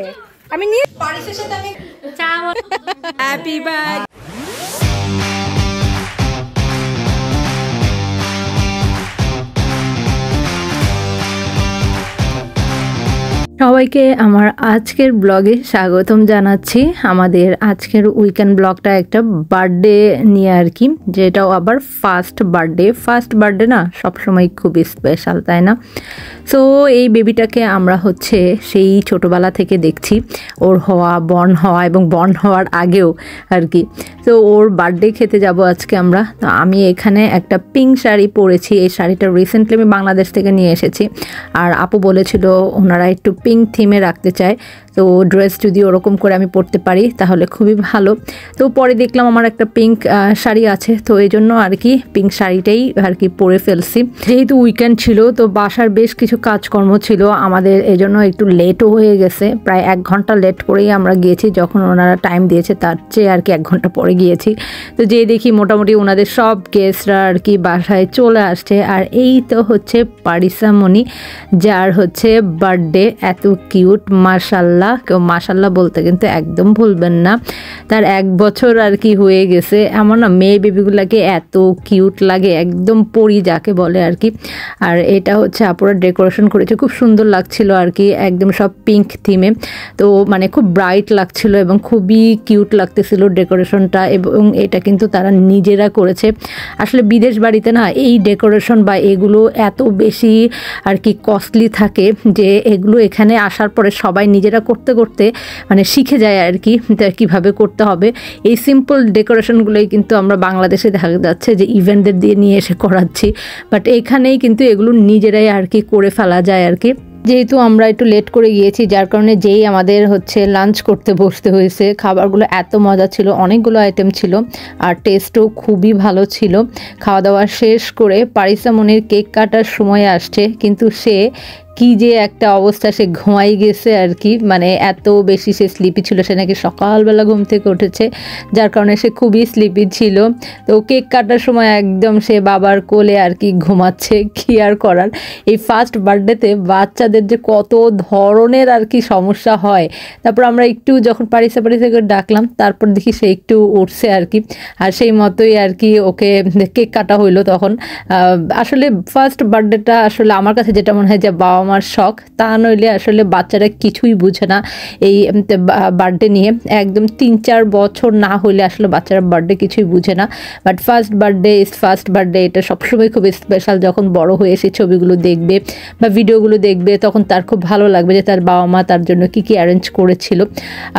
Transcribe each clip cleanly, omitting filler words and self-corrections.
আমি নিয়ে পারিসের সাথে আমি চা হ্যাপি বার্থডে সবাইকে আমার আজকের ব্লগে স্বাগতম জানাচ্ছি। আমাদের আজকের উইকেন্ড ব্লগটা একটা বার্থডে নিয়ে আর কি, যেটাও আবার ফার্স্ট বার্থডে না সবসময় খুবই স্পেশাল, তাই না? সো এই বেবিটাকে আমরা হচ্ছে সেই ছোটোবেলা থেকে দেখছি, ওর হওয়া বর্ন হওয়া এবং বর্ন হওয়ার আগেও আর কি। তো ওর বার্থডে খেতে যাব আজকে আমরা। তো আমি এখানে একটা পিঙ্ক শাড়ি পরেছি, এই শাড়িটা রিসেন্টলি আমি বাংলাদেশ থেকে নিয়ে এসেছি। আর আপু বলেছিল ওনারা একটু পিঙ্ক থিমে রাখতে চায়, তো ড্রেস যদি ওরকম করে আমি পরতে পারি তাহলে খুবই ভালো। তো পরে দেখলাম আমার একটা পিঙ্ক শাড়ি আছে, তো এই জন্য আর কি পিঙ্ক শাড়িটাই আর কি পরে ফেলছি। যেহেতু উইকেন্ড ছিল তো বাসার বেশ কিছু কাজকর্ম ছিল আমাদের, এই জন্য একটু লেটও হয়ে গেছে, প্রায় 1 ঘন্টা লেট করেই আমরা গিয়েছি। যখন ওনারা টাইম দিয়েছে তার চেয়ে আর কি 1 ঘন্টা পরে গিয়েছি। তো যেয়ে দেখি মোটামুটি ওনাদের সব গেস্টরা আর কি বাসায় চলে আসছে। আর এই তো হচ্ছে পারিসা মনি, যার হচ্ছে বার্থডে। এত কিউট, মাশাল্লাহ, কেউ মাশাল্লাহ বলতে কিন্তু একদম ভুলবেন না। তার 1 বছর আর কি হয়ে গেছে। আমার না মেয়ে বেবিগুলাকে এত কিউট লাগে, একদম পরি যাকে বলে আর কি। আর এটা হচ্ছে আপুরা ডেকোরেশন করেছে, খুব সুন্দর লাগছিল আর কি, একদম সব পিঙ্ক থিমে। তো মানে খুব ব্রাইট লাগছিল এবং খুবই কিউট লাগতেছিল ডেকোরেশনটা। এবং এটা কিন্তু তারা নিজেরা করেছে। আসলে বিদেশ বাড়িতে না এই ডেকোরেশন বা এগুলো এত বেশি আর কি কস্টলি থাকে যে এগুলো এখানে আসার পরে সবাই নিজেরা করতে করতে মানে শিখে যায় আর কি কীভাবে করতে হবে। এই সিম্পল ডেকোরেশনগুলোই কিন্তু আমরা বাংলাদেশে দেখা যাচ্ছে যে ইভেন্টদের দিয়ে নিয়ে এসে করাচ্ছি, বাট এখানেই কিন্তু এগুলো নিজেরাই আর কি করে ফেলা যায় আর কি। যেহেতু আমরা একটু লেট করে গিয়েছি যার কারণে যেই আমাদের হচ্ছে লাঞ্চ করতে বসতে হয়েছে। খাবারগুলো এত মজা ছিল, অনেকগুলো আইটেম ছিল আর টেস্টও খুবই ভালো ছিল। খাওয়া দাওয়া শেষ করে পারিসা মনির কেক কাটার সময় আসছে, কিন্তু সে কি যে একটা অবস্থা, সে ঘুমাই গেছে আর কি। মানে এত বেশি সে স্লিপি ছিল, সে নাকি সকালবেলা ঘুম থেকে উঠেছে, যার কারণে সে খুবই স্লিপি ছিল। তো কেক কাটার সময় একদম সে বাবার কোলে আর কি ঘুমাচ্ছে, কি আর করার। এই ফার্স্ট বার্থডেতে বাচ্চাদের যে কত ধরনের আর কি সমস্যা হয়। তারপর আমরা একটু যখন পারিসা করে ডাকলাম, তারপর দেখি সে একটু উঠছে আর কি। আর সেই মতোই আর কি ওকে কেক কাটা হইলো তখন। আসলে ফার্স্ট বার্থডেটা আসলে আমার কাছে যেটা মনে হয় যে বাবা আমার শখ, তা নইলে আসলে বাচ্চারা কিছুই বুঝে না এই বার্থডে নিয়ে। একদম 3-4 বছর না হইলে আসলে বাচ্চারা বার্থডে কিছুই বুঝে না। But first birthday is first birthday, এটা সবসময় খুব স্পেশাল। যখন বড় হয়ে এসে ছবিগুলো দেখবে বা ভিডিওগুলো দেখবে তখন তার খুব ভালো লাগবে যে তার বাবা মা তার জন্য কি অ্যারেঞ্জ করেছিল।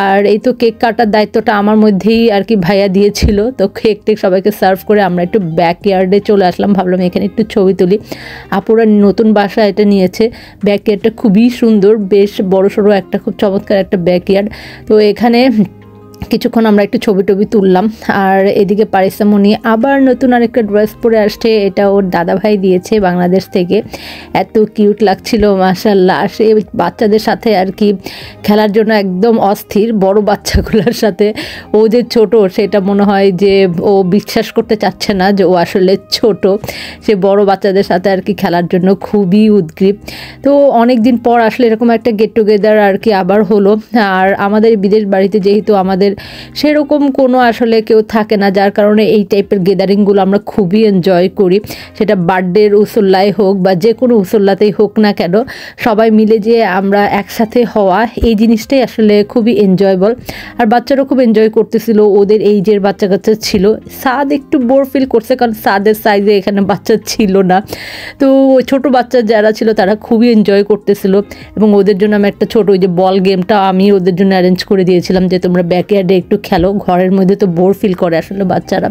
আর এই তো কেক কাটার দায়িত্বটা আমার মধ্যেই আর কি ভাইয়া দিয়েছিল। তো কেক সবাইকে সার্ভ করে আমরা একটু ব্যাকইয়ার্ডে চলে আসলাম, ভাবলাম এখানে একটু ছবি তুলি। আপুরা নতুন বাসা এটা নিয়েছে, ব্যাকইয়ার্ডটা খুবই সুন্দর, বেশ বড়সড় একটা খুব চমৎকার একটা ব্যাকইয়ার্ড। তো এখানে কিছুক্ষণ আমরা একটু ছবি তুললাম। আর এদিকে পারিসা মনি আবার নতুন আরেকটা ড্রেস পরে আসছে, এটা ওর দাদা ভাই দিয়েছে বাংলাদেশ থেকে। এত কিউট লাগছিল মাশাল্লাহ। আর সে বাচ্চাদের সাথে আর কি খেলার জন্য একদম অস্থির, বড় বাচ্চাগুলোর সাথে। ও যে ছোট সেটা মনে হয় যে ও বিশ্বাস করতে চাচ্ছে না যে ও আসলে ছোট। সে বড় বাচ্চাদের সাথে আর কি খেলার জন্য খুবই উদগ্রীব। তো অনেক দিন পর আসলে এরকম একটা গেট টুগেদার আর কি আবার হলো। আর আমাদের বিদেশ বাড়িতে যেহেতু আমাদের সেরকম কোনো আসলে কেউ থাকে না, যার কারণে এই টাইপের গ্যাদারিংগুলো আমরা খুবই এনজয় করি। সেটা বার্থডের উসল্লাই হোক বা যে কোনো উসল্লাতেই হোক না কেন, সবাই মিলে যে আমরা একসাথে হওয়া, এই জিনিসটাই আসলে খুবই এনজয়েবল। আর বাচ্চারাও খুব এনজয় করতেছিল, ওদের এইজের বাচ্চা কাচ্চা ছিল। সাদ একটু বোর ফিল করছে কারণ সাদের সাইজে এখানে বাচ্চা ছিল না। তো ছোট বাচ্চা যারা ছিল তারা খুবই এনজয় করতেছিল এবং ওদের জন্য আমি একটা ছোট ওই যে বল গেমটা আমি ওদের জন্য অ্যারেঞ্জ করে দিয়েছিলাম যে তোমরা ব্যাকইয়ার্ডে একটু খেলো, ঘরের মধ্যে তো বোর ফিল করে আসলে বাচ্চারা।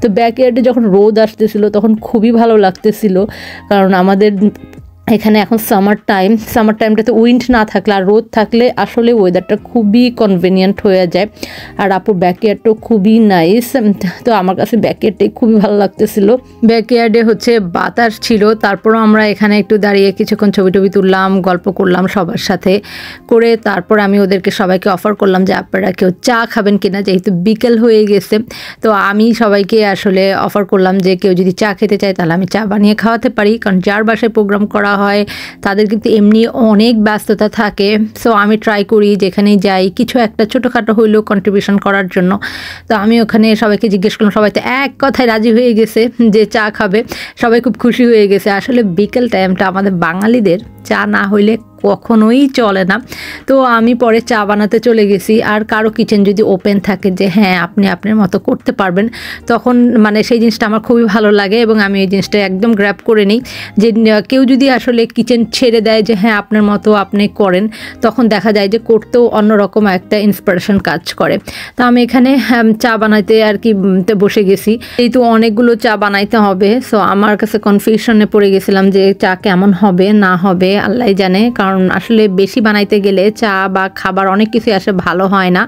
তো ব্যাকইয়ার্ডে যখন রোদ আসতেছিল তখন খুবই ভালো লাগতেছিল, কারণ আমাদের এখানে এখন সামার টাইমটাতে উইন্ড না থাকলে আর রোদ থাকলে আসলে ওয়েদারটা খুবই কনভেনিয়েন্ট হয়ে যায়। আর আপুর ব্যাকইয়ার্ডটাও খুবই নাইস। তো আমার কাছে ব্যাকইয়ার্ডটাই খুবই ভালো লাগতেছিল। ব্যাকইয়ার্ডে হচ্ছে বাতাস ছিল, তারপরও আমরা এখানে একটু দাঁড়িয়ে কিছুক্ষণ ছবি তুললাম, গল্প করলাম সবার সাথে করে। তারপর আমি ওদেরকে সবাইকে অফার করলাম যে আপনারা কেউ চা খাবেন কিনা, যেহেতু বিকেল হয়ে গেছে। তো আমি সবাইকে আসলে অফার করলাম যে কেউ যদি চা খেতে চায় তাহলে আমি চা বানিয়ে খাওয়াতে পারি, কারণ যার বাসায় প্রোগ্রাম করা হয় তাদের কিন্তু এমনি অনেক ব্যস্ততা থাকে। সো আমি ট্রাই করি যেখানেই যাই কিছু একটা ছোটোখাটো হইলেও কন্ট্রিবিউশন করার জন্য। তো আমি ওখানে সবাইকে জিজ্ঞেস করলাম, সবাই তো এক কথায় রাজি হয়ে গেছে যে চা খাবে, সবাই খুব খুশি হয়ে গেছে। আসলে বিকেল টাইমটা আমাদের বাঙালিদের চা না হইলে কখনোই চলে না। তো আমি পরে চা বানাতে চলে গেছি। আর কারো কিচেন যদি ওপেন থাকে যে হ্যাঁ আপনি আপনার মতো করতে পারবেন, তখন মানে সেই জিনিসটা আমার খুবই ভালো লাগে এবং আমি এই জিনিসটা একদম গ্র্যাব করে নিই যে কেউ যদি আসলে কিচেন ছেড়ে দেয় যে হ্যাঁ আপনার মতো আপনি করেন, তখন দেখা যায় যে করতেও অন্যরকম একটা ইন্সপিরেশন কাজ করে। তো আমি এখানে চা বানাইতে আর কি বসে গেছি, যেহেতু অনেকগুলো চা বানাইতে হবে। সো আমার কাছে কনফিউশনে পড়ে গেছিলাম যে চা কেমন হবে না হবে আল্লাহ জানে, কারণ আসলে বেশি বানাইতে গেলে চা বা খাবার অনেক কিছু আসে ভালো হয় না।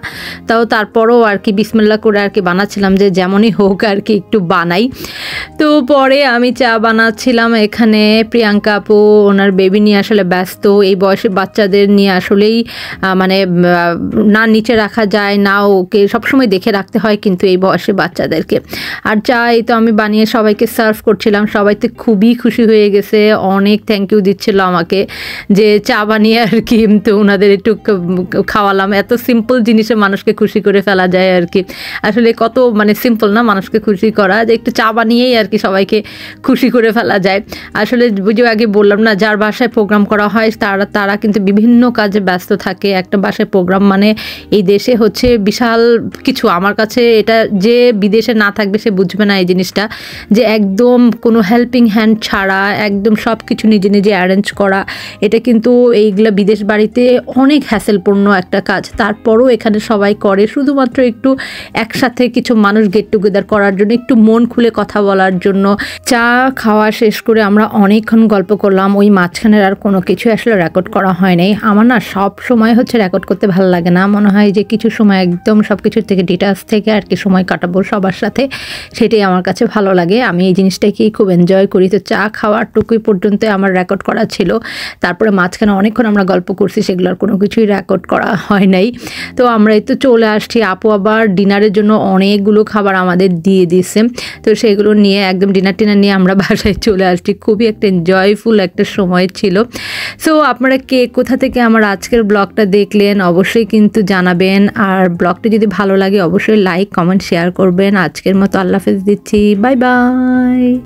তারপরও আর কি বিসমিল্লাহ করে আর কি বানাচ্ছিলাম যে যেমনই হোক আর কি একটু বানাই। তো পরে আমি চা বানাচ্ছিলাম, এখানে প্রিয়াঙ্কা আপু ওনার বেবি নিয়ে আসলে ব্যস্ত। এই বয়সে বাচ্চাদের নিয়ে আসলেই মানে না নিচে রাখা যায় না, ওকে সবসময় দেখে রাখতে হয় কিন্তু এই বয়সে বাচ্চাদেরকে। আর চা এই তো আমি বানিয়ে সবাইকে সার্ভ করছিলাম, সবাই তো খুবই খুশি হয়ে গেছে, অনেক থ্যাংক ইউ দিচ্ছিল আমাকে যে চা বানিয়ে আর কি তো ওনাদের একটু খাওয়ালাম। এত সিম্পল জিনিসে মানুষকে খুশি করে ফেলা যায় আর কি, আসলে কত মানে সিম্পল না মানুষকে খুশি করা, যে একটু চা বানিয়েই আর কি সবাইকে খুশি করে ফেলা যায়। আসলে বুঝে আগে বললাম না, যার বাসায় প্রোগ্রাম করা হয় তারা কিন্তু বিভিন্ন কাজে ব্যস্ত থাকে। একটা বাসায় প্রোগ্রাম মানে এই দেশে হচ্ছে বিশাল কিছু। আমার কাছে এটা যে বিদেশে না থাকবে সে বুঝবে না এই জিনিসটা, যে একদম কোনো হেল্পিং হ্যান্ড ছাড়া একদম সব কিছু নিজে নিজে অ্যারেঞ্জ করা, এটা কিন্তু এইগুলা বিদেশ বাড়িতে অনেক হ্যাসেলপূর্ণ একটা কাজ। তারপরও এখানে সবাই করে শুধুমাত্র একটু একসাথে কিছু মানুষ গেট টুগেদার করার জন্য, একটু মন খুলে কথা বলার জন্য। চা খাওয়া শেষ করে আমরা অনেকক্ষণ গল্প করলাম, ওই মাঝখানের আর কোনো কিছু আসলে রেকর্ড করা হয় নাই। আমার না সব সময় হচ্ছে রেকর্ড করতে ভালো লাগে না, মনে হয় যে কিছু সময় একদম সব কিছুর থেকে ডিটেলস থেকে আর কি সময় কাটাবো সবার সাথে, সেটাই আমার কাছে ভালো লাগে। আমি এই জিনিসটাকেই খুব এনজয় করি। তো চা খাওয়ার টুকুই পর্যন্ত আমার রেকর্ড করা ছিল, তারপরে মাঝখানে অনেকক্ষণ আমরা গল্প করছি, সেগুলোর কোনো কিছুই রেকর্ড করা হয় নাই। তো আমরা এই তো চলে আসছি, আপু আবার ডিনারের জন্য অনেকগুলো খাবার আমাদের দিয়ে দিয়েছে। তো সেগুলো নিয়ে একদম ডিনার নিয়ে আমরা বাসায় চলে আসছি। খুবই একটা এনজয়ফুল একটা সময় ছিল। সো আপনারা কে কোথা থেকে আমার আজকের ব্লগটা দেখলেন অবশ্যই কিন্তু জানাবেন, আর ব্লগটা যদি ভালো লাগে অবশ্যই লাইক কমেন্ট শেয়ার করবেন। আজকের মতো আল্লাহ হাফেজ দিচ্ছি, বাই বাই।